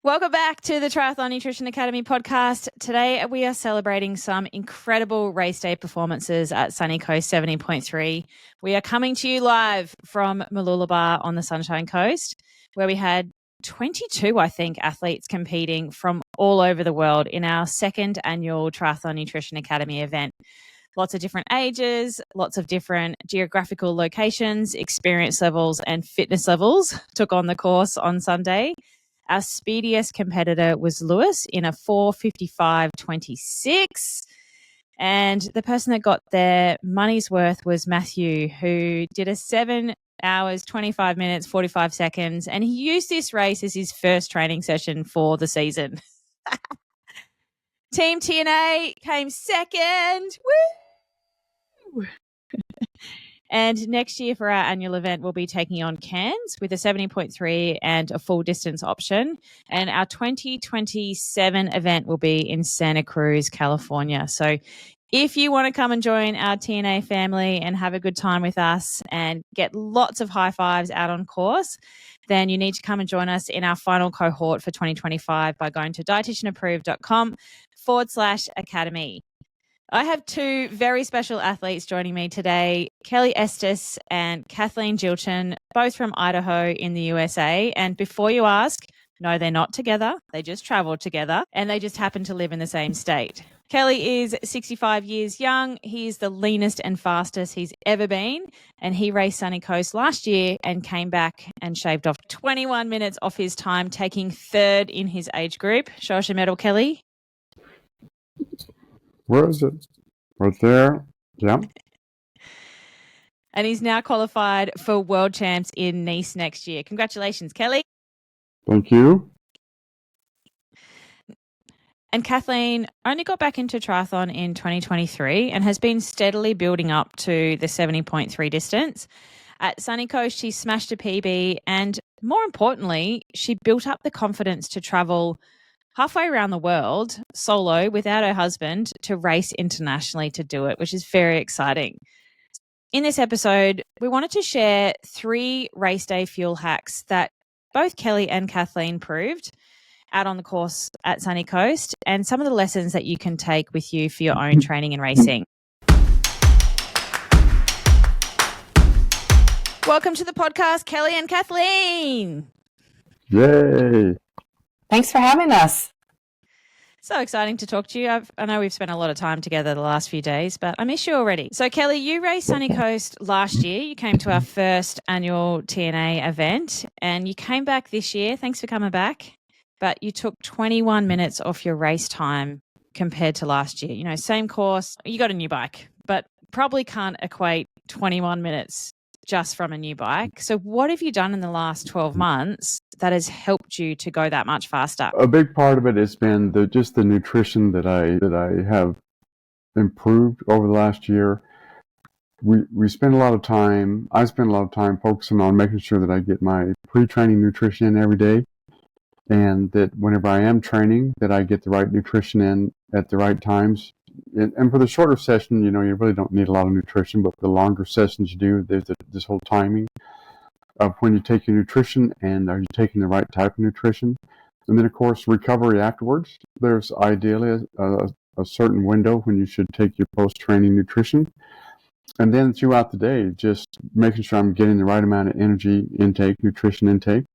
Welcome back to the Triathlon Nutrition Academy podcast. Today we are celebrating some incredible race day performances at Sunny Coast 70.3. We are coming to you live from Mooloolaba on the Sunshine Coast, where we had 22, I think, athletes competing from all over the world in our second annual Triathlon Nutrition Academy event. Lots of different ages, lots of different geographical locations, experience levels and fitness levels took on the course on Sunday. Our speediest competitor was Lewis in a 4:55.26. And the person that got their money's worth was Matthew, who did a 7 hours, 25 minutes, 45 seconds. And he used this race as his first training session for the season. Team TNA came second. Woo! And next year for our annual event, we'll be taking on Cairns with a 70.3 and a full distance option. And our 2027 event will be in Santa Cruz, California. So if you want to come and join our TNA family and have a good time with us and get lots of high fives out on course, then you need to come and join us in our final cohort for 2025 by going to dietitianapproved.com/academy. I have two very special athletes joining me today, Kelly Estes and Kathleen Jilchin, both from Idaho in the USA. And before you ask, no, they're not together. They just traveled together and they just happen to live in the same state. Kelly is 65 years young. He's the leanest and fastest he's ever been. And he raced Sunny Coast last year and came back and shaved off 21 minutes off his time, taking third in his age group. Show us your medal, Kelly. Where is it? Right there. Yeah. And he's now qualified for World Champs in Nice next year. Congratulations, Kelly. Thank you. And Kathleen only got back into triathlon in 2023 and has been steadily building up to the 70.3 distance. At Sunny Coast, she smashed a PB and, more importantly, she built up the confidence to travel halfway around the world solo without her husband to race internationally to do it, which is very exciting. In this episode, we wanted to share 3 race day fuel hacks that both Kelly and Kathleen proved out on the course at Sunny Coast and some of the lessons that you can take with you for your own training and racing. Welcome to the podcast, Kelly and Kathleen. Yay. Thanks for having us. So exciting to talk to you. I know we've spent a lot of time together the last few days, but I miss you already. So, Kelly, you raced Sunny Coast last year. You came to our first annual TNA event and you came back this year. Thanks for coming back. But you took 21 minutes off your race time compared to last year. You know, same course. You got a new bike, but probably can't equate 21 minutes just from a new bike. So what have you done in the last 12 months that has helped you to go that much faster? A big part of it has been just the nutrition that I have improved over the last year. I spend a lot of time focusing on making sure that I get my pre-training nutrition in every day, and that whenever I am training, that I get the right nutrition in at the right times. And for the shorter session, you really don't need a lot of nutrition, but for the longer sessions you do, there's this whole timing of when you take your nutrition and are you taking the right type of nutrition. And then, of course, recovery afterwards. There's ideally a certain window when you should take your post-training nutrition. And then throughout the day, just making sure I'm getting the right amount of energy intake, nutrition intake,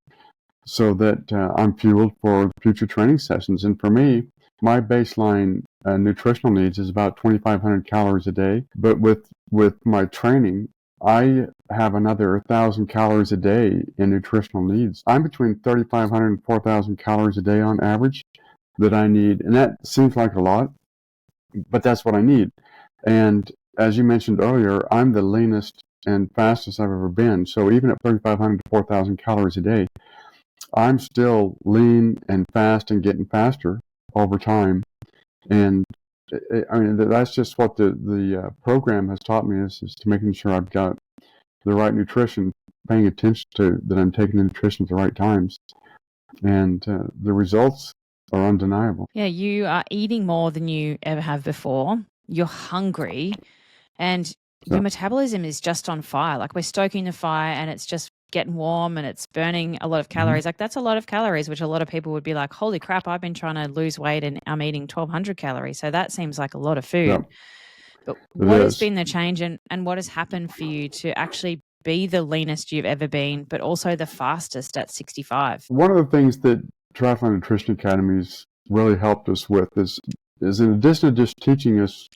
so that I'm fueled for future training sessions. And for me, my baseline nutritional needs is about 2,500 calories a day. But with my training, I have another 1,000 calories a day in nutritional needs. I'm between 3,500 and 4,000 calories a day on average that I need. And that seems like a lot, but that's what I need. And as you mentioned earlier, I'm the leanest and fastest I've ever been. So even at 3,500 to 4,000 calories a day, I'm still lean and fast and getting faster over time. And I mean, that's just what the program has taught me is to making sure I've got the right nutrition, paying attention to that I'm taking the nutrition at the right times. And the results are undeniable. Yeah, you are eating more than you ever have before. You're hungry and your metabolism is just on fire. Like we're stoking the fire and it's just getting warm and it's burning a lot of calories. Like that's a lot of calories, which a lot of people would be like, holy crap, I've been trying to lose weight and I'm eating 1,200 calories. So that seems like a lot of food. Yeah, But it what has is. been the change and what has happened for you to actually be the leanest you've ever been, but also the fastest at 65? One of the things that Triathlon Nutrition Academies really helped us with is in addition to just teaching us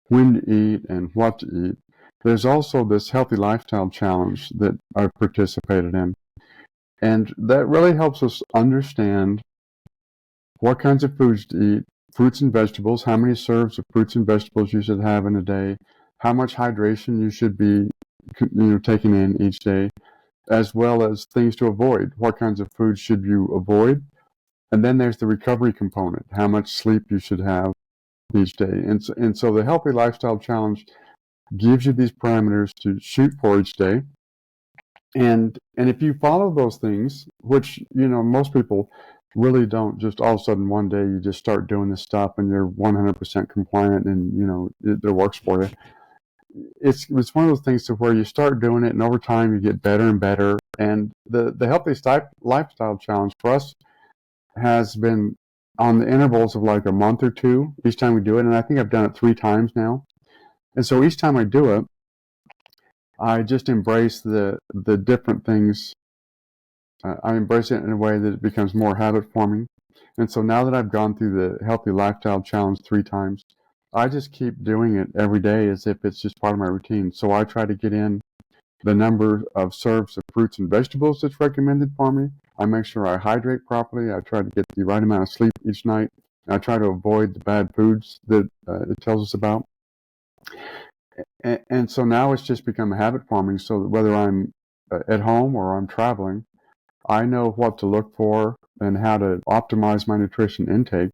when to eat and what to eat, there's also this healthy lifestyle challenge that I've participated in. And that really helps us understand what kinds of foods to eat, fruits and vegetables, how many serves of fruits and vegetables you should have in a day, how much hydration you should be taking in each day, as well as things to avoid. What kinds of foods should you avoid? And then there's the recovery component, how much sleep you should have each day. And so the Healthy Lifestyle Challenge gives you these parameters to shoot for each day. And if you follow those things, which, most people really don't just all of a sudden one day you just start doing this stuff and you're 100% compliant and, it works for you. It's one of those things to where you start doing it and over time you get better and better. And the Healthy Lifestyle Challenge for us has been on the intervals of like a month or two each time we do it. And I think I've done it 3 times now. And so each time I do it, I just embrace the different things. I embrace it in a way that it becomes more habit forming. And so now that I've gone through the Healthy Lifestyle Challenge 3 times, I just keep doing it every day as if it's just part of my routine. So I try to get in the number of serves of fruits and vegetables that's recommended for me. I make sure I hydrate properly. I try to get the right amount of sleep each night. I try to avoid the bad foods that it tells us about. And so now it's just become a habit forming. So that whether I'm at home or I'm traveling, I know what to look for and how to optimize my nutrition intake,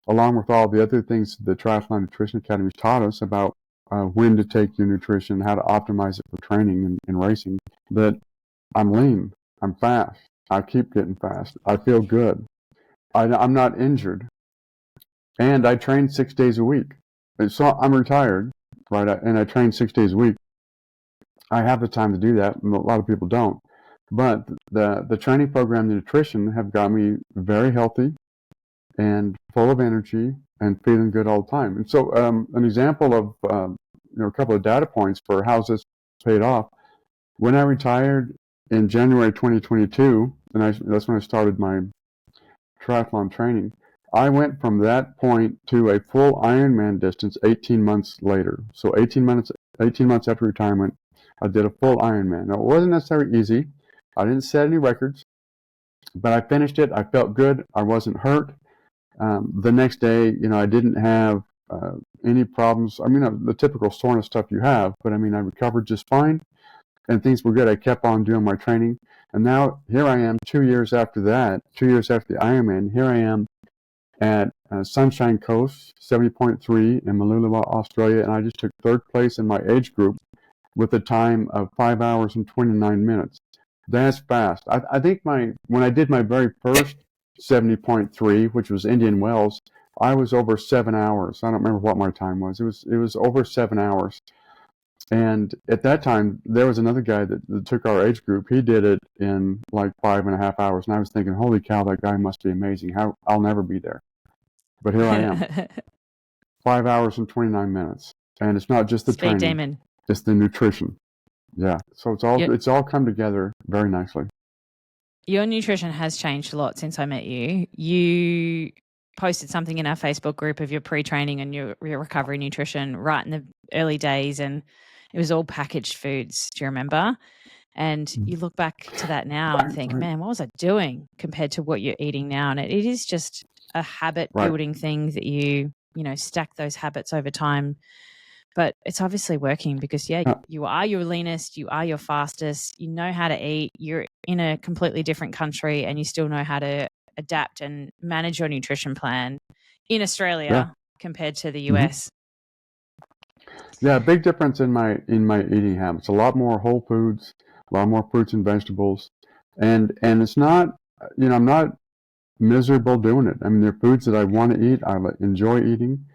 along with all the other things the Triathlon Nutrition Academy taught us about when to take your nutrition, how to optimize it for training and racing, that I'm lean, I'm fast, I keep getting fast, I feel good, I'm not injured, and I train 6 days a week. So I'm retired, right, and I train 6 days a week. I have the time to do that, and a lot of people don't. But the training program, the nutrition, have got me very healthy and full of energy and feeling good all the time. And so an example of a couple of data points for how's this paid off. When I retired in January 2022, and that's when I started my triathlon training, I went from that point to a full Ironman distance 18 months later. So 18 months after retirement, I did a full Ironman. Now, it wasn't necessarily easy. I didn't set any records, but I finished it. I felt good. I wasn't hurt. The next day, I didn't have any problems. I mean, the typical soreness stuff you have, but I recovered just fine, and things were good. I kept on doing my training, and now here I am 2 years after that, 2 years after the Ironman. Here I am at Sunshine Coast, 70.3 in Mooloolaba, Australia, and I just took 3rd place in my age group with a time of 5 hours and 29 minutes. That's fast. I think when I did my very first 70.3, which was Indian Wells, I was over 7 hours. I don't remember what my time was. It was over 7 hours. And at that time, there was another guy that took our age group. He did it in like 5.5 hours. And I was thinking, holy cow, that guy must be amazing. I'll never be there. But here I am. 5 hours and 29 minutes. And it's not just the Speed training. demon. It's the nutrition. Yeah. So it's all come together very nicely. Your nutrition has changed a lot since I met you. You posted something in our Facebook group of your pre-training and your recovery nutrition right in the early days, and it was all packaged foods. Do you remember? And you look back to that now and think, man, what was I doing compared to what you're eating now? And it is just a habit building thing that you stack those habits over time. But it's obviously working because, you are your leanest, you are your fastest, you know how to eat, you're in a completely different country and you still know how to adapt and manage your nutrition plan in Australia compared to the US. Yeah, big difference in my eating habits. A lot more whole foods, a lot more fruits and vegetables. And it's not, I'm not miserable doing it. I mean, they're foods that I want to eat, I enjoy eating.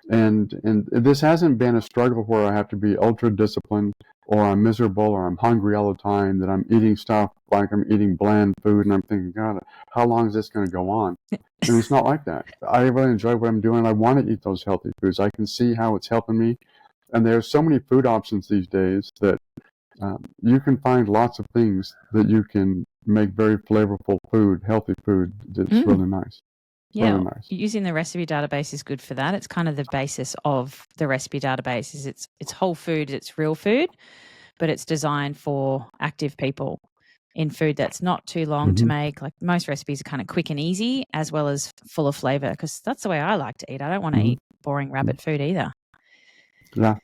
And this hasn't been a struggle where I have to be ultra disciplined. or I'm miserable, or I'm hungry all the time, that I'm eating stuff like I'm eating bland food, and I'm thinking, God, how long is this going to go on? And it's not like that. I really enjoy what I'm doing. I want to eat those healthy foods. I can see how it's helping me. And there's so many food options these days that you can find lots of things that you can make very flavorful food, healthy food. That's really nice. Yeah, really nice. Using the recipe database is good for that. It's kind of the basis of the recipe database. Is it's whole food, it's real food, but it's designed for active people in food that's not too long to make. Like most recipes are kind of quick and easy, as well as full of flavor, because that's the way I like to eat. I don't want to eat boring rabbit food either. Yeah.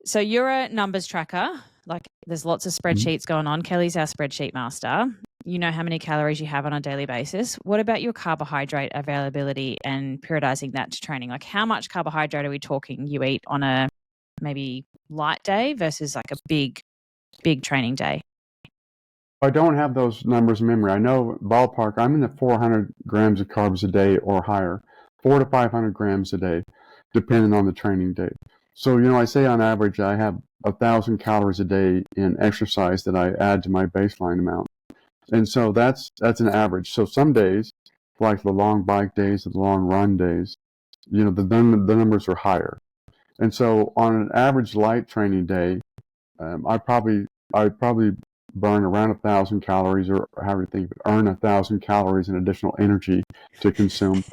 So you're a numbers tracker. Like there's lots of spreadsheets going on. Kelly's our spreadsheet master. You know how many calories you have on a daily basis. What about your carbohydrate availability and periodizing that to training? Like how much carbohydrate are we talking you eat on a maybe light day versus like a big training day? I don't have those numbers in memory. I know ballpark, I'm in the 400 grams of carbs a day or higher, 400 to 500 grams a day, depending on the training day. So, I say on average, I have 1,000 calories a day in exercise that I add to my baseline amount. And so that's an average. So some days, like the long bike days or the long run days, the numbers are higher. And so on an average light training day, I probably burn around 1,000 calories, or however you think, earn 1,000 calories in additional energy to consume.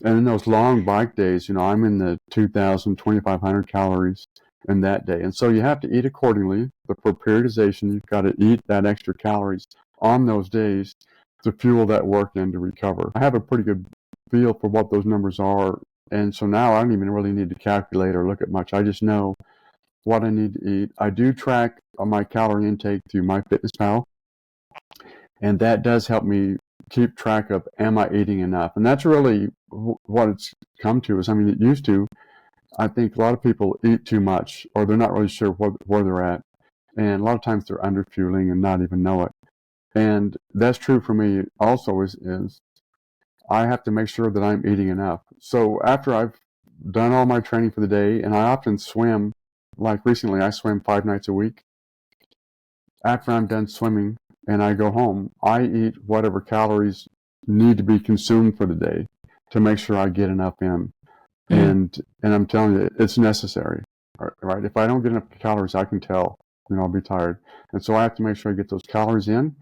And in those long bike days, I'm in the 2,000, 2,500 calories in that day. And so you have to eat accordingly. But for periodization, you've got to eat that extra calories on those days to fuel that work and to recover. I have a pretty good feel for what those numbers are. And so now I don't even really need to calculate or look at much. I just know what I need to eat. I do track my calorie intake through MyFitnessPal, and that does help me keep track of, am I eating enough? And that's really what it's come to. It used to, I think a lot of people eat too much, or they're not really sure where they're at. And a lot of times they're underfueling and not even know it. And that's true for me also, is I have to make sure that I'm eating enough. So after I've done all my training for the day, and I often swim, like recently I swim 5 nights a week. After I'm done swimming and I go home, I eat whatever calories need to be consumed for the day to make sure I get enough in. And I'm telling you, it's necessary, right? If I don't get enough calories, I can tell, I'll be tired. And so I have to make sure I get those calories in.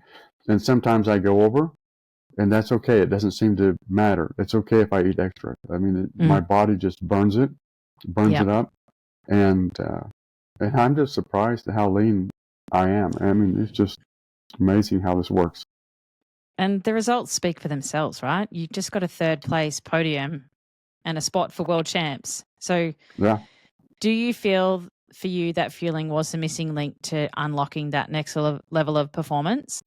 And sometimes I go over, and that's okay. It doesn't seem to matter. It's okay if I eat extra. My body just burns it up. And I'm just surprised at how lean I am. It's just amazing how this works. And the results speak for themselves, right? You just got a 3rd place podium and a spot for world champs. So yeah. Do you feel for you that fueling was the missing link to unlocking that next level of performance?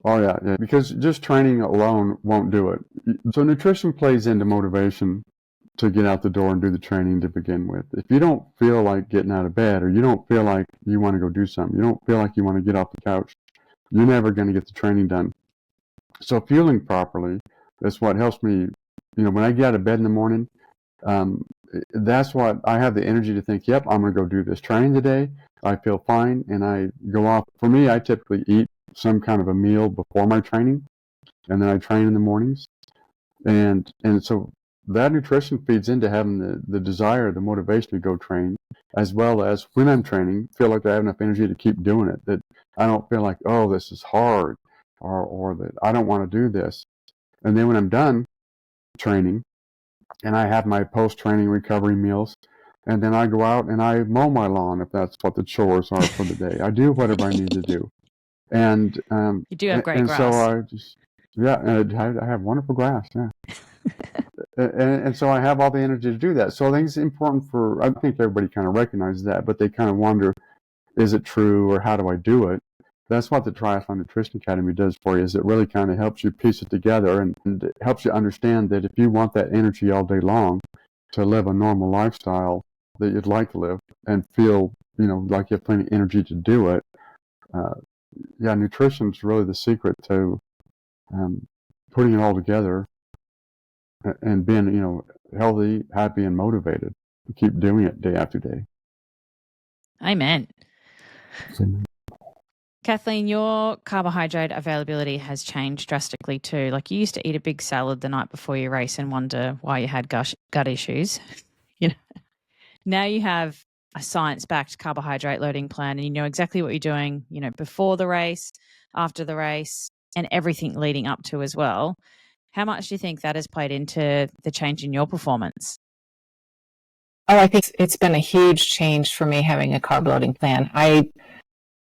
Oh, yeah. Because just training alone won't do it. So nutrition plays into motivation to get out the door and do the training to begin with. If you don't feel like getting out of bed, or you don't feel like you want to go do something, you don't feel like you want to get off the couch, you're never going to get the training done. So fueling properly is what helps me. When I get out of bed in the morning, that's what I have the energy to think, yep, I'm going to go do this training today. I feel fine, and I go off. For me, I typically eat some kind of a meal before my training, and then I train in the mornings. And so that nutrition feeds into having the desire, the motivation to go train, as well as when I'm training, feel like I have enough energy to keep doing it, that I don't feel like, oh, this is hard, or that I don't want to do this. And then when I'm done training, and I have my post-training recovery meals, and then I go out and I mow my lawn, if that's what the chores are for the day. I do whatever I need to do. And you do have great and grass. So I just, I have wonderful grass, yeah. and so I have all the energy to do that. So I think it's important I think everybody kind of recognizes that, but they kind of wonder, is it true, or how do I do it? That's what the Triathlon Nutrition Academy does for you, is it really kind of helps you piece it together, and it helps you understand that if you want that energy all day long to live a normal lifestyle that you'd like to live and feel, like you have plenty of energy to do it, nutrition is really the secret to putting it all together and being, healthy, happy, and motivated to keep doing it day after day. Amen. Kathleen, your carbohydrate availability has changed drastically too. Like you used to eat a big salad the night before your race and wonder why you had gut issues. You know, now you have a science-backed carbohydrate loading plan, and you know exactly what you're doing. You know, before the race, after the race, and everything leading up to as well. How much do you think that has played into the change in your performance? Oh, I think it's been a huge change for me having a carb loading plan. I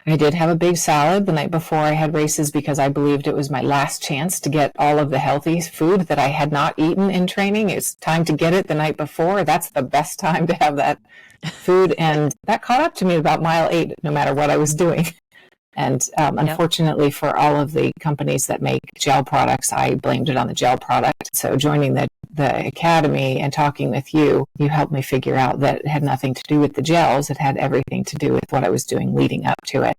did have a big salad the night before I had races because I believed it was my last chance to get all of the healthy food that I had not eaten in training. It's time to get it the night before. That's the best time to have that food. And that caught up to me about mile 8, no matter what I was doing. And unfortunately for all of the companies that make gel products, I blamed it on the gel product. So joining the academy and talking with you helped me figure out that it had nothing to do with the gels. It had everything to do with what I was doing leading up to it.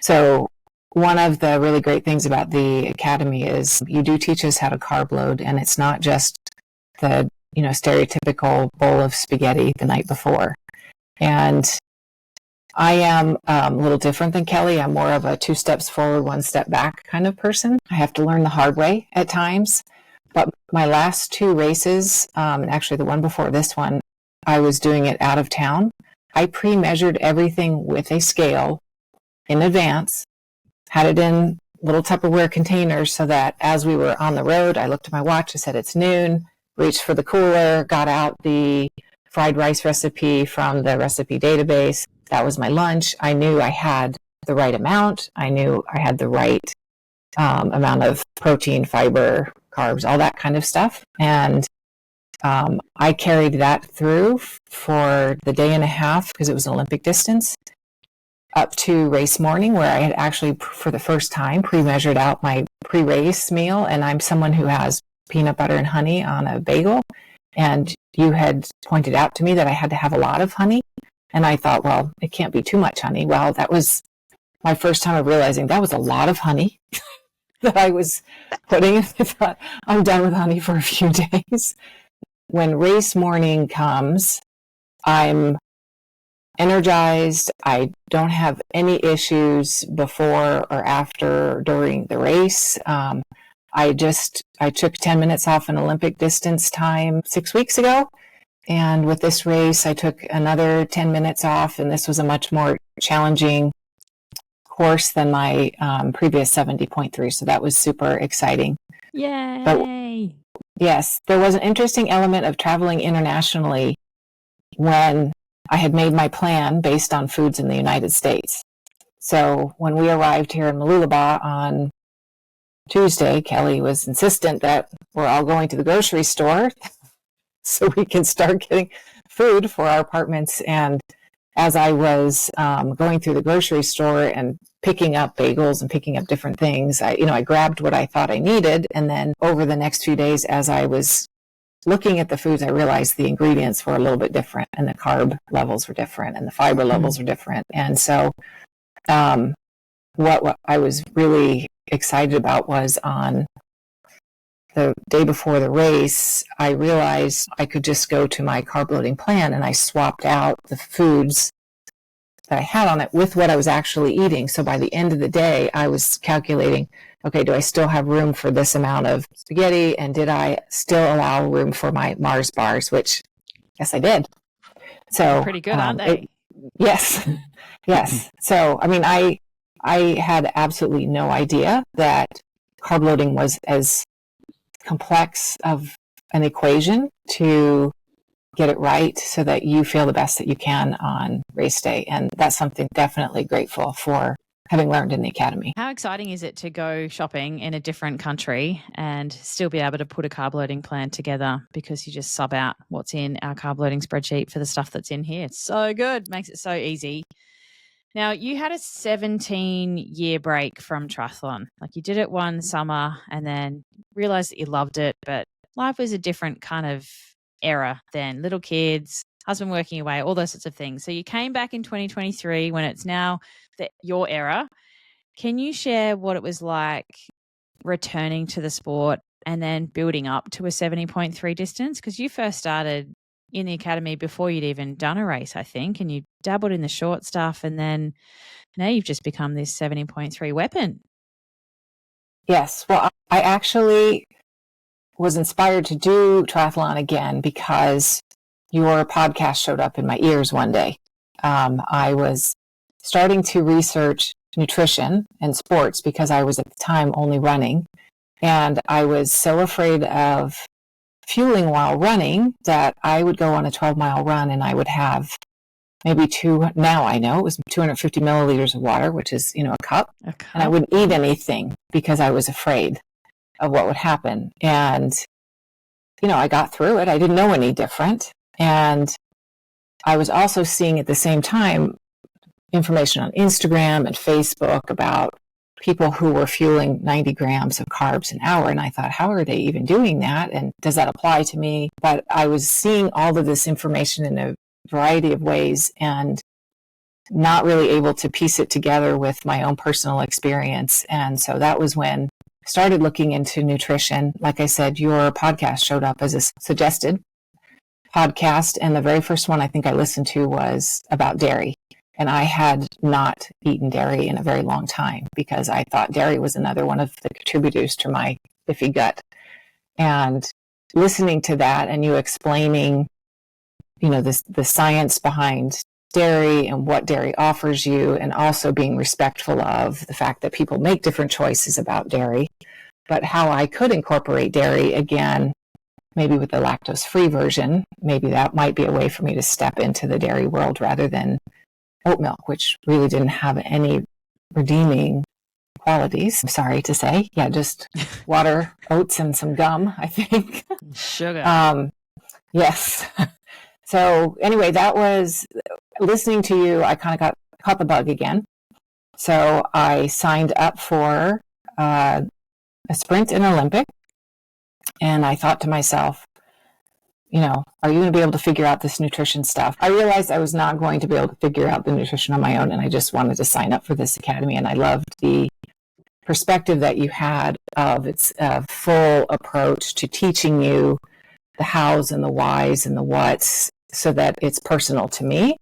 So one of the really great things about the academy is you do teach us how to carb load, and it's not just the stereotypical bowl of spaghetti the night before. And I am a little different than Kelly. I'm more of a 2 steps forward, 1 step back kind of person. I have to learn the hard way at times. But my last 2 races, actually the one before this one, I was doing it out of town. I pre-measured everything with a scale in advance, had it in little Tupperware containers so that as we were on the road, I looked at my watch, I said it's noon, reached for the cooler, got out the fried rice recipe from the recipe database. That was my lunch. I knew I had the right amount. I knew I had the right amount of protein, fiber, carbs, all that kind of stuff. And I carried that through for the day and a half because it was an Olympic distance up to race morning, where I had actually, for the first time, pre-measured out my pre-race meal. And I'm someone who has peanut butter and honey on a bagel. And you had pointed out to me that I had to have a lot of honey. And I thought, well, it can't be too much honey. Well, that was my first time of realizing that was a lot of honey that I was putting in. I thought, I'm done with honey for a few days. When race morning comes, I'm energized. I don't have any issues before or after or during the race. I took 10 minutes off an Olympic distance time 6 weeks ago. And with this race, I took another 10 minutes off, and this was a much more challenging course than my previous 70.3. So that was super exciting. Yay! But yes, there was an interesting element of traveling internationally when I had made my plan based on foods in the United States. So when we arrived here in Mooloolaba on Tuesday, Kelly was insistent that we're all going to the grocery store so we can start getting food for our apartments. And as I was going through the grocery store and picking up bagels and picking up different things, I grabbed what I thought I needed. And then over the next few days, as I was looking at the foods, I realized the ingredients were a little bit different, and the carb levels were different, and the fiber levels were different. And so what I was really excited about was on the day before the race, I realized I could just go to my carb loading plan, and I swapped out the foods that I had on it with what I was actually eating. So by the end of the day, I was calculating, okay, do I still have room for this amount of spaghetti? And did I still allow room for my Mars bars, which yes, I did. So they're pretty good, aren't they? Yes. Yes. So, I mean, I had absolutely no idea that carb loading was as complex of an equation to get it right so that you feel the best that you can on race day. And that's something definitely grateful for having learned in the academy. How exciting is it to go shopping in a different country and still be able to put a carb loading plan together because you just sub out what's in our carb loading spreadsheet for the stuff that's in here? It's so good. Makes it so easy. Now, you had a 17-year break from triathlon. Like you did it one summer and then realized that you loved it, but life was a different kind of era then. Little kids, husband working away, all those sorts of things. So you came back in 2023 when it's now your era. Can you share what it was like returning to the sport and then building up to a 70.3 distance? Because you first started in the academy before you'd even done a race, I think, and you dabbled in the short stuff and then Now you've just become this 70.3 weapon. Yes. Well, I actually was inspired to do triathlon again because your podcast showed up in my ears one day. I was starting to research nutrition and sports because I was at the time only running. And I was so afraid of fueling while running that I would go on a 12-mile run and I would have maybe now I know it was 250 milliliters of water, which is, a cup. And I wouldn't eat anything because I was afraid of what would happen. And, I got through it. I didn't know any different. And I was also seeing at the same time information on Instagram and Facebook about people who were fueling 90 grams of carbs an hour. And I thought, how are they even doing that? And does that apply to me? But I was seeing all of this information in a variety of ways and not really able to piece it together with my own personal experience. And so that was when I started looking into nutrition. Like I said, your podcast showed up as a suggested podcast. And the very first one I think I listened to was about dairy. And I had not eaten dairy in a very long time because I thought dairy was another one of the contributors to my iffy gut. And listening to that and you explaining, the science behind dairy and what dairy offers you, and also being respectful of the fact that people make different choices about dairy, but how I could incorporate dairy again, maybe with the lactose-free version. Maybe that might be a way for me to step into the dairy world rather than oat milk, which really didn't have any redeeming qualities, I'm sorry to say. Yeah, just water, oats, and some gum, I think. Sugar. Yes. So anyway, that was listening to you. I kind of caught the bug again. So I signed up for a sprint and Olympic. And I thought to myself, are you going to be able to figure out this nutrition stuff? I realized I was not going to be able to figure out the nutrition on my own. And I just wanted to sign up for this academy. And I loved the perspective that you had of its full approach to teaching you the hows and the whys and the whats so that it's personal to me.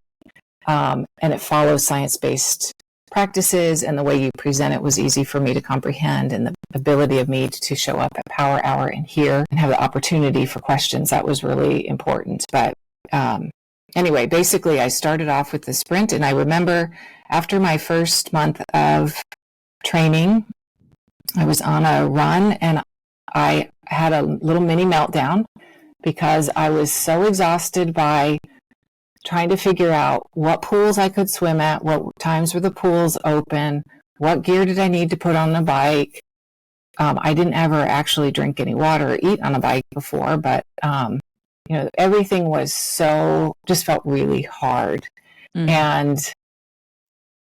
And it follows science-based practices, and the way you present it was easy for me to comprehend, and the ability of me to show up at Power Hour and hear and have the opportunity for questions, that was really important. But anyway, basically I started off with the sprint, and I remember after my first month of training, I was on a run and I had a little mini meltdown because I was so exhausted by trying to figure out what pools I could swim at, what times were the pools open, what gear did I need to put on the bike. I didn't ever actually drink any water or eat on a bike before, but everything was just felt really hard. Mm-hmm. And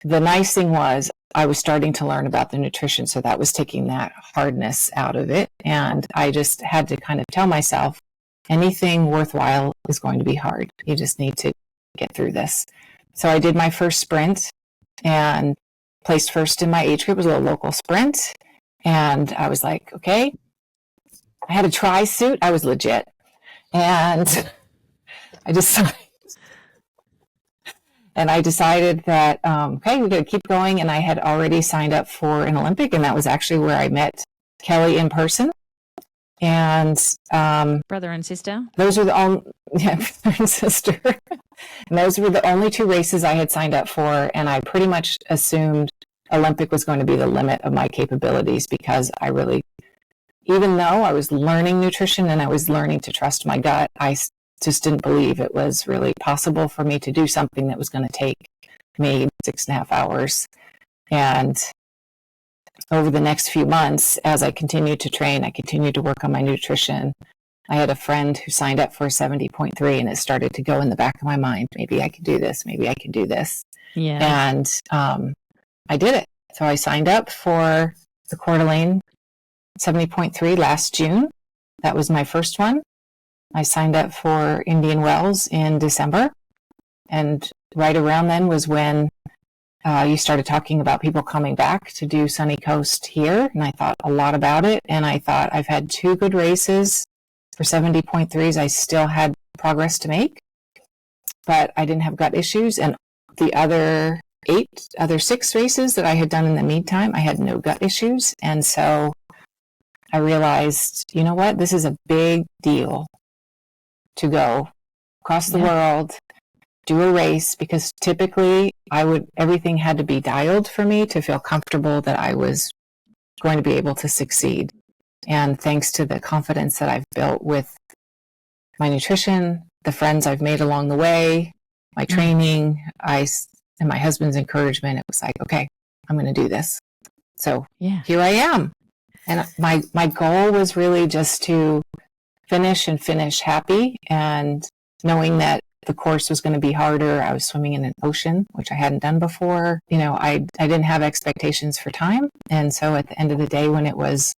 the nice thing was I was starting to learn about the nutrition, so that was taking that hardness out of it. And I just had to kind of tell myself, anything worthwhile is going to be hard. You just need to get through this. So I did my first sprint and placed first in my age group. It was a local sprint. And I was like, okay. I had a tri-suit. I was legit. And I decided that, okay, we're going to keep going. And I had already signed up for an Olympic. And that was actually where I met Kelly in person. And brother and sister. Those were the only, brother and sister. And those were the only two races I had signed up for. And I pretty much assumed Olympic was going to be the limit of my capabilities, because I really, even though I was learning nutrition and I was learning to trust my gut, I just didn't believe it was really possible for me to do something that was going to take me 6.5 hours. And over the next few months, as I continued to train, I continued to work on my nutrition. I had a friend who signed up for 70.3, and it started to go in the back of my mind, maybe I could do this, maybe I could do this. Yeah. And I did it. So I signed up for the Coeur d'Alene 70.3 last June. That was my first one. I signed up for Indian Wells in December. And right around then was when you started talking about people coming back to do Sunny Coast here. And I thought a lot about it. And I thought, I've had 2 good races for 70.3s. I still had progress to make, but I didn't have gut issues. And the other 6 races that I had done in the meantime. I had no gut issues. And so I realized, you know what, this is a big deal to go across the world, do a race, because typically everything had to be dialed for me to feel comfortable that I was going to be able to succeed. And thanks to the confidence that I've built with my nutrition, the friends I've made along the way, my training, and my husband's encouragement, it was like, okay, I'm going to do this. So here I am. And my goal was really just to finish happy, and knowing that the course was going to be harder. I was swimming in an ocean, which I hadn't done before. You know, I didn't have expectations for time. And so at the end of the day, when it was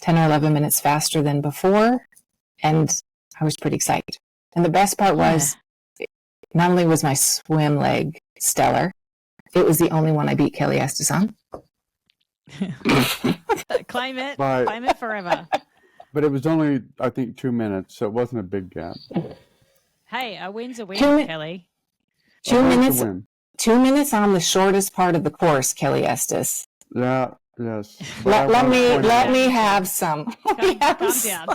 10 or 11 minutes faster than before, and I was pretty psyched. And the best part was, not only was my swim leg stellar, it was the only one I beat Kelly Estes on. Claim it forever. But it was only, I think, 2 minutes, so it wasn't a big gap. Hey, a win's a win, Kelly. 2 minutes. 2 minutes on the shortest part of the course, Kelly Estes. Yeah. Yes. Let me have some. Calm down.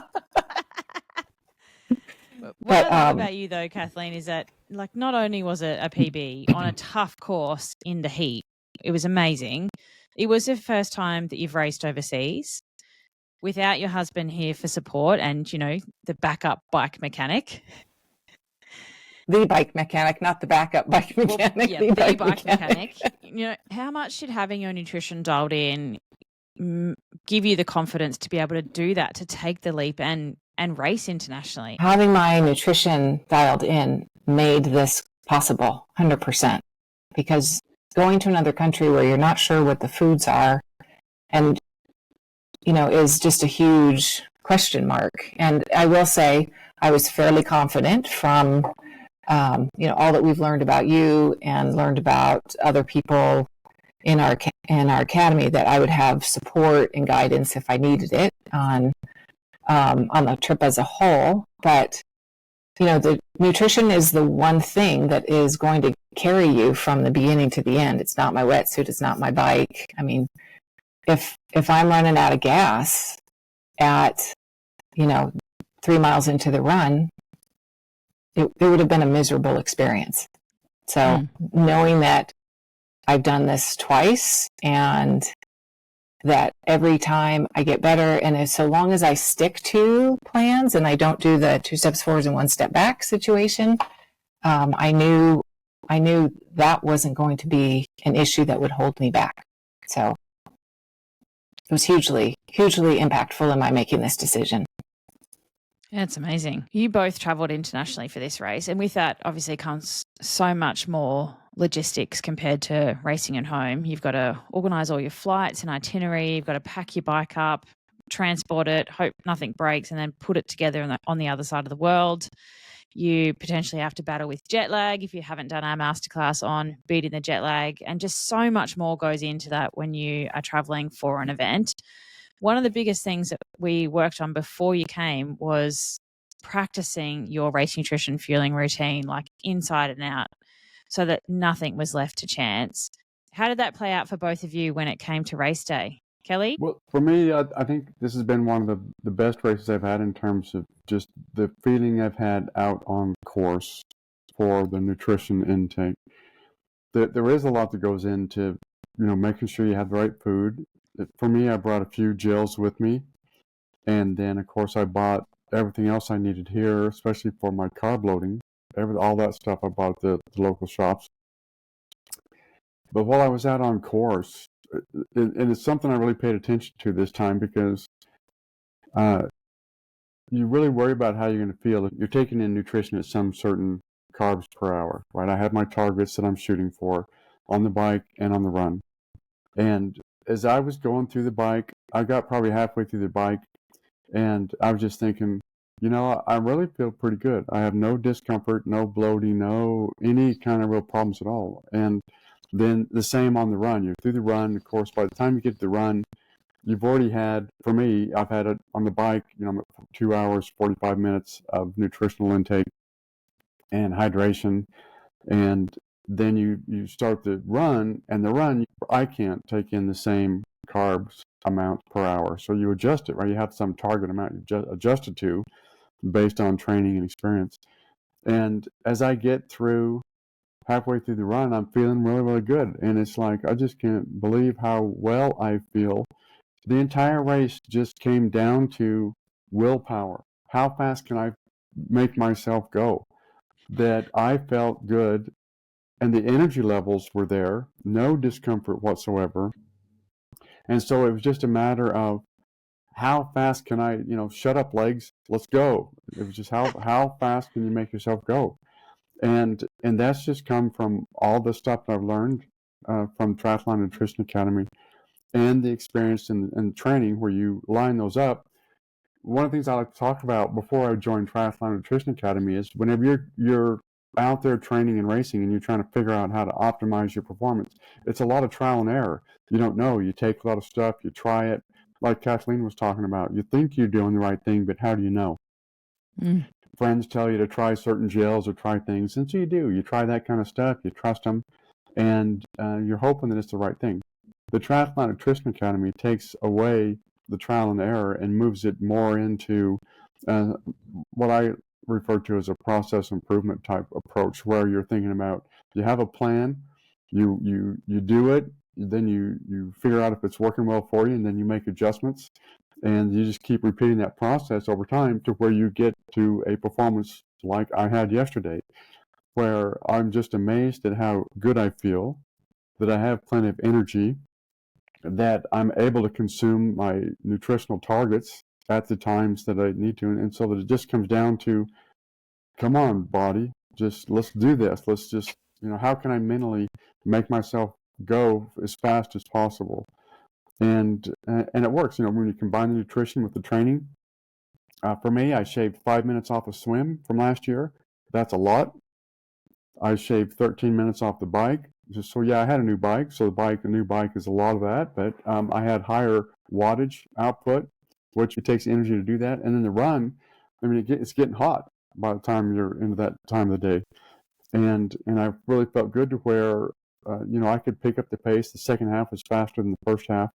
What I love about you, though, Kathleen, is that like not only was it a PB on a tough course in the heat, it was amazing. It was the first time that you've raced overseas without your husband here for support and, you know, the backup bike mechanic. The bike mechanic, not the backup bike mechanic. Well, the bike mechanic. You know, how much should having your nutrition dialed in give you the confidence to be able to do that, to take the leap and race internationally? Having my nutrition dialed in made this possible, 100%. Because going to another country where you're not sure what the foods are, and you know, is just a huge question mark. And I will say, I was fairly confident from you know, all that we've learned about you and learned about other people in our academy, that I would have support and guidance if I needed it on the trip as a whole. But you know, the nutrition is the one thing that is going to carry you from the beginning to the end. It's not my wetsuit. It's not my bike. I mean, if I'm running out of gas at, you know, 3 miles into the run, it would have been a miserable experience. So knowing that I've done this twice and that every time I get better, and so long as I stick to plans and I don't do the 2 steps forward and 1 step back situation, I knew that wasn't going to be an issue that would hold me back. So it was hugely, hugely impactful in my making this decision. That's amazing. You both travelled internationally for this race, and with that obviously comes so much more logistics compared to racing at home. You've got to organise all your flights and itinerary, you've got to pack your bike up, transport it, hope nothing breaks, and then put it together on the other side of the world. You potentially have to battle with jet lag if you haven't done our masterclass on beating the jet lag, and just so much more goes into that when you are travelling for an event. One of the biggest things that we worked on before you came was practicing your race nutrition fueling routine, like inside and out, so that nothing was left to chance. How did that play out for both of you when it came to race day? Kelly? Well, for me, I think this has been one of the best races I've had in terms of just the feeling I've had out on course for the nutrition intake. There is a lot that goes into, you know, making sure you have the right food. For me, I brought a few gels with me, and then of course I bought everything else I needed here, especially for my carb loading. All that stuff I bought at the local shops. But while I was out on course, and it's something I really paid attention to this time, because you really worry about how you're going to feel if you're taking in nutrition at some certain carbs per hour, right? I have my targets that I'm shooting for on the bike and on the run. And as I was going through the bike, I got probably halfway through the bike, and I was just thinking, you know, I really feel pretty good. I have no discomfort, no bloating, no any kind of real problems at all. And then the same on the run. You're through the run, of course, by the time you get to the run, you've already had, for me, I've had it on the bike, you know, 2 hours, 45 minutes of nutritional intake and hydration. And then you start the run, and the run, I can't take in the same carbs amount per hour. So you adjust it, right? You have some target amount you adjust it to based on training and experience. And as I get through halfway through the run, I'm feeling really, really good. And it's like, I just can't believe how well I feel. The entire race just came down to willpower. How fast can I make myself go? That I felt good, and the energy levels were there, no discomfort whatsoever. And so it was just a matter of how fast can I, shut up legs, let's go. It was just how fast can you make yourself go? And that's just come from all the stuff that I've learned from Triathlon Nutrition Academy and the experience and training where you line those up. One of the things I like to talk about before I joined Triathlon Nutrition Academy is whenever you're out there training and racing and you're trying to figure out how to optimize your performance, it's a lot of trial and error. You don't know. You take a lot of stuff, you try it. Like Kathleen was talking about, you think you're doing the right thing, but how do you know? Friends tell you to try certain gels or try things, and so you do. You try that kind of stuff, you trust them, and you're hoping that it's the right thing. The Triathlon Nutrition Academy takes away the trial and error and moves it more into what I refer to as a process improvement type approach, where you're thinking about, you have a plan, you do it, then you figure out if it's working well for you, and then you make adjustments, and you just keep repeating that process over time to where you get to a performance like I had yesterday, where I'm just amazed at how good I feel, that I have plenty of energy, that I'm able to consume my nutritional targets at the times that I need to. And so that it just comes down to, come on, body, just let's do this. Let's just, how can I mentally make myself go as fast as possible? And it works, when you combine the nutrition with the training. For me, I shaved 5 minutes off a swim from last year. That's a lot. I shaved 13 minutes off the bike. So yeah, I had a new bike. So the new bike is a lot of that, but I had higher wattage output, which it takes energy to do that. And then the run, it's getting hot by the time you're into that time of the day. And I really felt good to where, I could pick up the pace. The second half was faster than the first half.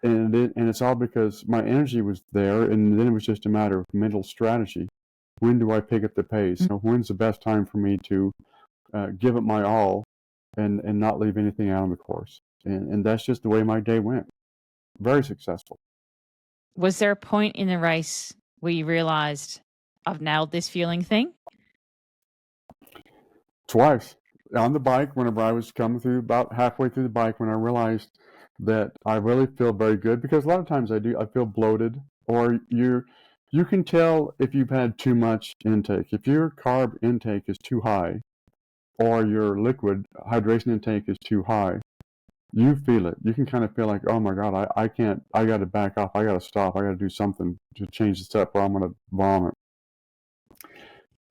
And it's all because my energy was there, and then it was just a matter of mental strategy. When do I pick up the pace? When's the best time for me to give it my all and not leave anything out on the course? And that's just the way my day went. Very successful. Was there a point in the race where you realized, I've nailed this feeling thing? Twice. On the bike, whenever I was coming through, about halfway through the bike, when I realized that I really feel very good, because a lot of times I feel bloated, or you can tell if you've had too much intake. If your carb intake is too high, or your liquid hydration intake is too high, you feel it. You can kind of feel like, oh my God, I can't, I got to back off. I got to stop. I got to do something to change the step, or I'm going to vomit.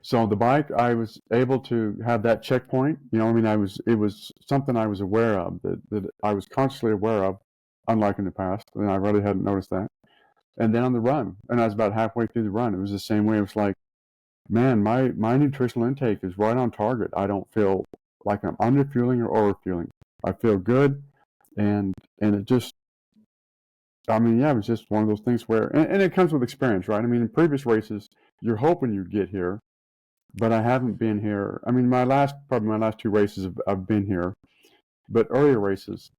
So the bike, I was able to have that checkpoint. It was something I was aware of, that I was consciously aware of, unlike in the past, and I really hadn't noticed that. And then on the run, and I was about halfway through the run, it was the same way. It was like, man, my nutritional intake is right on target. I don't feel like I'm underfueling or overfueling. I feel good, and it just, it was just one of those things where, and it comes with experience, right? In previous races, you're hoping you'd get here, but I haven't been here. My last 2 races I've been here, but earlier races,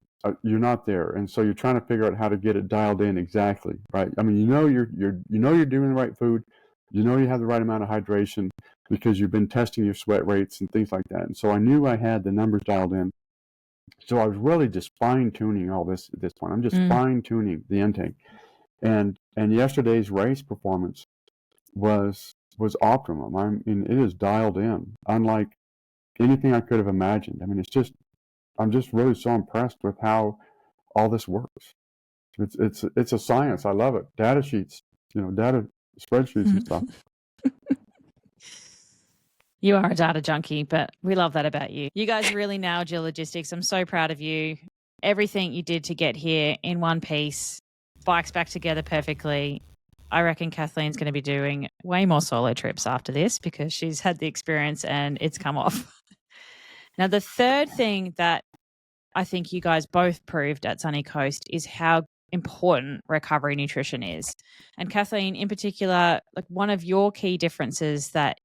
you're not there, and so you're trying to figure out how to get it dialed in exactly, right? You're doing the right food, you have the right amount of hydration because you've been testing your sweat rates and things like that. And so I knew I had the numbers dialed in. So I was really just fine tuning all this at this point. I'm just fine tuning the intake, and yesterday's race performance was optimum. It is dialed in, unlike anything I could have imagined. I'm just really so impressed with how all this works. It's a science. I love it. Data sheets, data spreadsheets and stuff. You are a data junkie, but we love that about you. You guys really nailed your logistics. I'm so proud of you. Everything you did to get here in one piece, bikes back together perfectly. I reckon Kathleen's going to be doing way more solo trips after this because she's had the experience and it's come off. Now, the third thing that I think you guys both proved at Sunny Coast is how important recovery nutrition is. And Kathleen, in particular, like one of your key differences that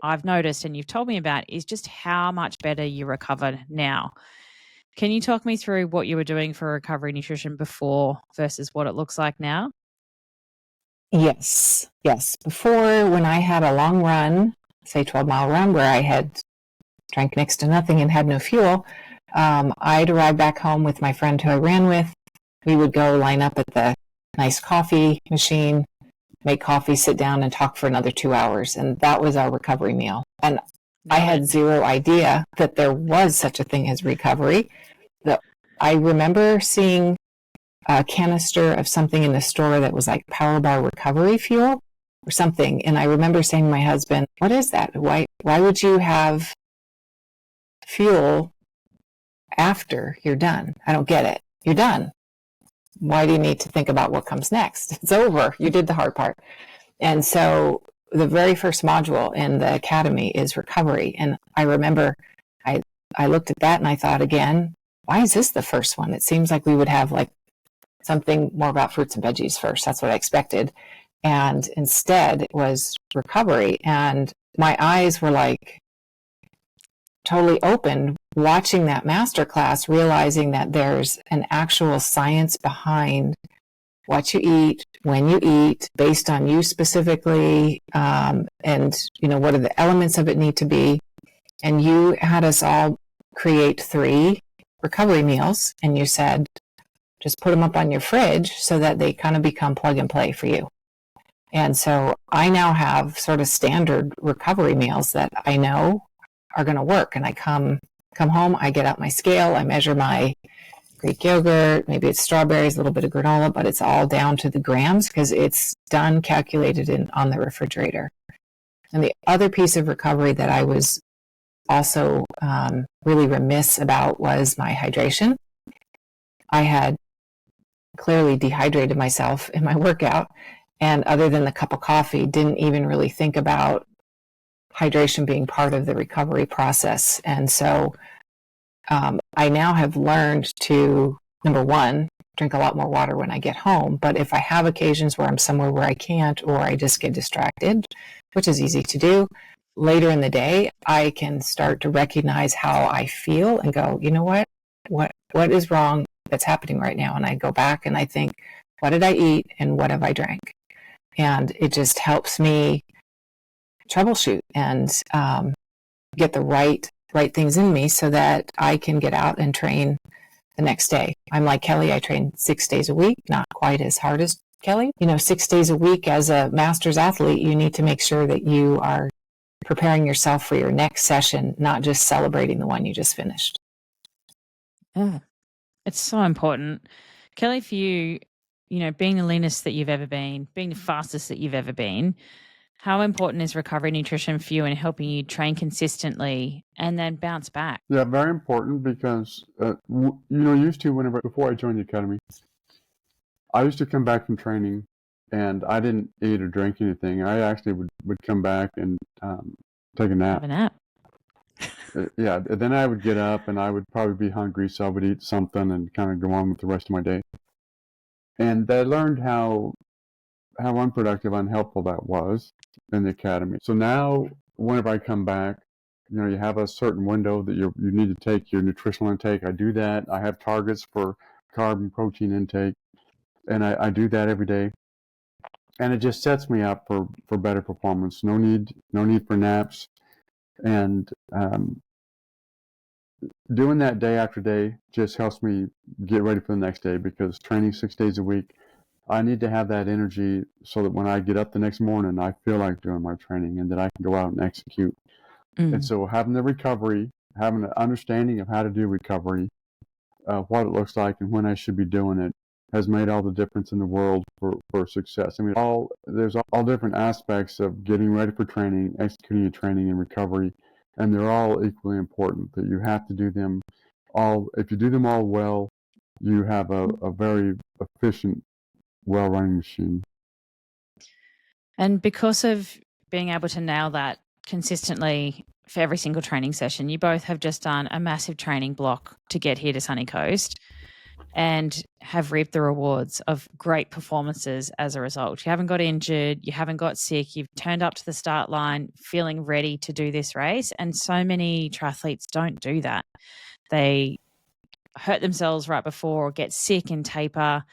I've noticed and you've told me about is just how much better you recover now. Can you talk me through what you were doing for recovery nutrition before versus what it looks like now? Yes. Before, when I had a long run, say 12-mile run, where I had drank next to nothing and had no fuel, I'd arrive back home with my friend who I ran with. We would go line up at the nice coffee machine, make coffee, sit down and talk for another 2 hours. And that was our recovery meal. And I had zero idea that there was such a thing as recovery. I remember seeing a canister of something in the store that was like Power Bar recovery fuel or something. And I remember saying to my husband, what is that? Why would you have fuel after you're done? I don't get it. You're done. Why do you need to think about what comes next? It's over. You did the hard part. And so the very first module in the academy is recovery. And I remember I looked at that and I thought again, why is this the first one? It seems like we would have like something more about fruits and veggies first. That's what I expected. And instead it was recovery. And my eyes were like totally opened watching that masterclass, realizing that there's an actual science behind what you eat, when you eat, based on you specifically, and what are the elements of it need to be. And you had us all create 3 recovery meals, and you said, just put them up on your fridge so that they kind of become plug and play for you. And so I now have sort of standard recovery meals that I know are going to work. And I come home, I get out my scale, I measure my Greek yogurt, maybe it's strawberries, a little bit of granola, but it's all down to the grams because it's done, calculated on the refrigerator. And the other piece of recovery that I was also really remiss about was my hydration. I had clearly dehydrated myself in my workout, and other than the cup of coffee, didn't even really think about hydration being part of the recovery process. And so I now have learned to, number one, drink a lot more water when I get home. But if I have occasions where I'm somewhere where I can't, or I just get distracted, which is easy to do, later in the day, I can start to recognize how I feel and go, you know what is wrong that's happening right now? And I go back and I think, what did I eat and what have I drank? And it just helps me troubleshoot and get the right things in me so that I can get out and train the next day. I'm like Kelly, I train 6 days a week, not quite as hard as Kelly. 6 days a week as a master's athlete, you need to make sure that you are preparing yourself for your next session, not just celebrating the one you just finished. Yeah, it's so important. Kelly, for you, being the leanest that you've ever been, being the fastest that you've ever been, how important is recovery nutrition for you in helping you train consistently and then bounce back? Yeah, very important because, before I joined the academy, I used to come back from training and I didn't eat or drink anything. I actually would come back and take a nap. Have a nap. Yeah, then I would get up and I would probably be hungry, so I would eat something and kind of go on with the rest of my day. And I learned how unproductive, unhelpful that was in the academy. So now, whenever I come back, you have a certain window that you need to take your nutritional intake. I do that. I have targets for carb and protein intake, and I do that every day. And it just sets me up for better performance. No need for naps, and doing that day after day just helps me get ready for the next day, because training 6 days a week, I need to have that energy so that when I get up the next morning, I feel like doing my training and that I can go out and execute. And so having the recovery, having an understanding of how to do recovery, what it looks like and when I should be doing it, has made all the difference in the world for success. I mean, there's all different aspects of getting ready for training, executing your training, and recovery, and they're all equally important, that you have to do them all. If you do them all well, you have a very efficient, well-running machine. And because of being able to nail that consistently for every single training session. You both have just done a massive training block to get here to Sunny Coast and have reaped the rewards of great performances as a result. You haven't got injured, you haven't got sick, you've turned up to the start line feeling ready to do this race. And so many triathletes don't do that. They hurt themselves right before or get sick and taper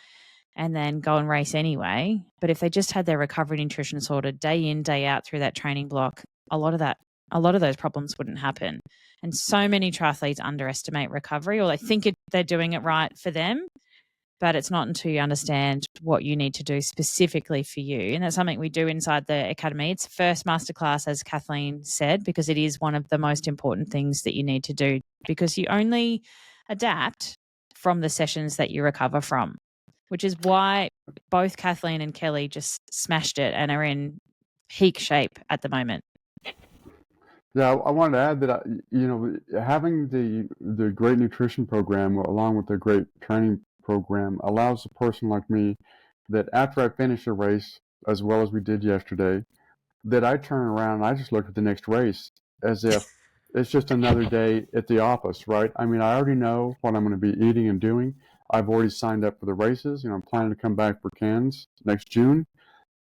and then go and race anyway. But if they just had their recovery nutrition sorted day in, day out through that training block, a lot of those problems wouldn't happen. And so many triathletes underestimate recovery, or they think they're doing it right for them, but it's not until you understand what you need to do specifically for you. And that's something we do inside the academy. It's first masterclass, as Kathleen said, because it is one of the most important things that you need to do, because you only adapt from the sessions that you recover from, which is why both Kathleen and Kelly just smashed it and are in peak shape at the moment. Yeah, I wanted to add that, having the great nutrition program along with the great training program allows a person like me that after I finish a race, as well as we did yesterday, that I turn around and I just look at the next race as if it's just another day at the office, right? I mean, I already know what I'm going to be eating and doing. I've already signed up for the races. I'm planning to come back for Cairns next June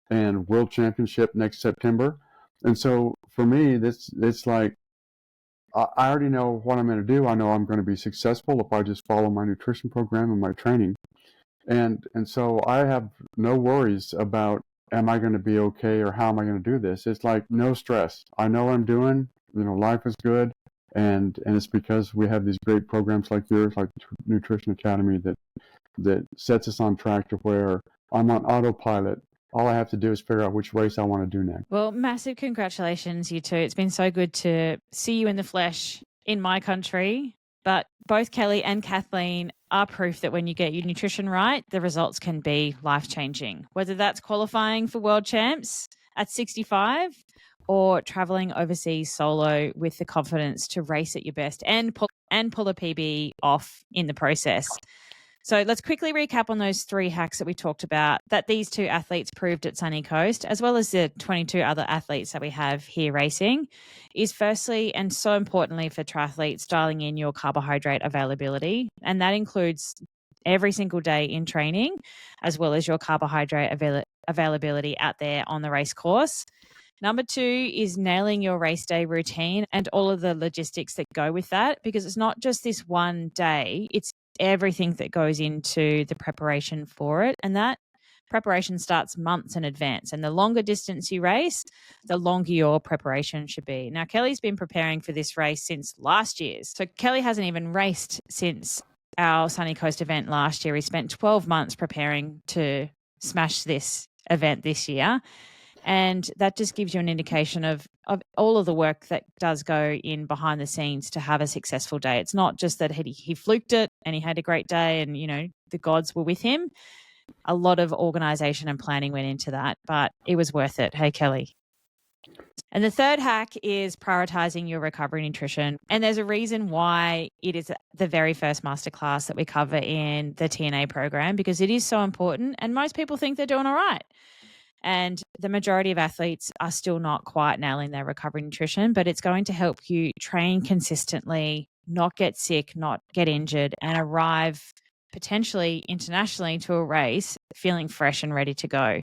and World Championship next September. And so for me, it's like I already know what I'm going to do. I know I'm going to be successful if I just follow my nutrition program and my training. And so I have no worries about, am I going to be okay or how am I going to do this? It's like no stress. I know what I'm doing. Life is good. And it's because we have these great programs like yours, like Nutrition Academy, that sets us on track to where I'm on autopilot. All I have to do is figure out which race I want to do next. Well, massive congratulations, you two. It's been so good to see you in the flesh in my country. But both Kelly and Kathleen are proof that when you get your nutrition right, the results can be life-changing, whether that's qualifying for world champs at 65 or traveling overseas solo with the confidence to race at your best and pull a PB off in the process. So let's quickly recap on those 3 hacks that we talked about that these 2 athletes proved at Sunny Coast, as well as the 22 other athletes that we have here racing, is firstly, and so importantly for triathletes, dialing in your carbohydrate availability. And that includes every single day in training, as well as your carbohydrate availability out there on the race course. Number 2 is nailing your race day routine and all of the logistics that go with that, because it's not just this one day, it's everything that goes into the preparation for it. And that preparation starts months in advance. And the longer distance you race, the longer your preparation should be. Now, Kelly's been preparing for this race since last year's. So Kelly hasn't even raced since our Sunny Coast event last year. He spent 12 months preparing to smash this event this year. And that just gives you an indication of all of the work that does go in behind the scenes to have a successful day. It's not just that he fluked it and he had a great day and, the gods were with him. A lot of organisation and planning went into that, but it was worth it. Hey, Kelly. And the third hack is prioritising your recovery nutrition. And there's a reason why it is the very first masterclass that we cover in the TNA program, because it is so important and most people think they're doing all right. And the majority of athletes are still not quite nailing their recovery nutrition, but it's going to help you train consistently, not get sick, not get injured, and arrive potentially internationally to a race feeling fresh and ready to go.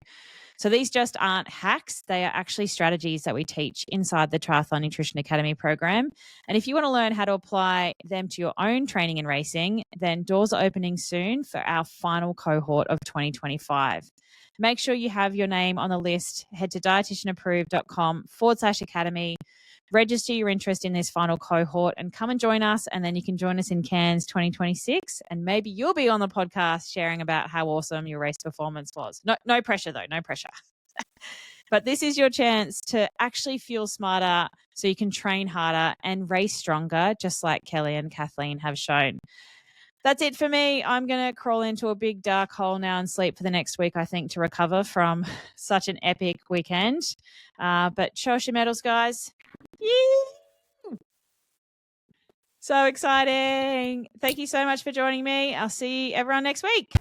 So these just aren't hacks. They are actually strategies that we teach inside the Triathlon Nutrition Academy program. And if you want to learn how to apply them to your own training and racing, then doors are opening soon for our final cohort of 2025. Make sure you have your name on the list. Head to dietitianapproved.com/academy. Register your interest in this final cohort and come and join us. And then you can join us in Cairns 2026. And maybe you'll be on the podcast sharing about how awesome your race performance was. No pressure though, no pressure. But this is your chance to actually feel smarter so you can train harder and race stronger, just like Kelly and Kathleen have shown. That's it for me. I'm going to crawl into a big dark hole now and sleep for the next week, I think, to recover from such an epic weekend. But show us your medals, guys. Yee! So exciting. Thank you so much for joining me. I'll see everyone next week.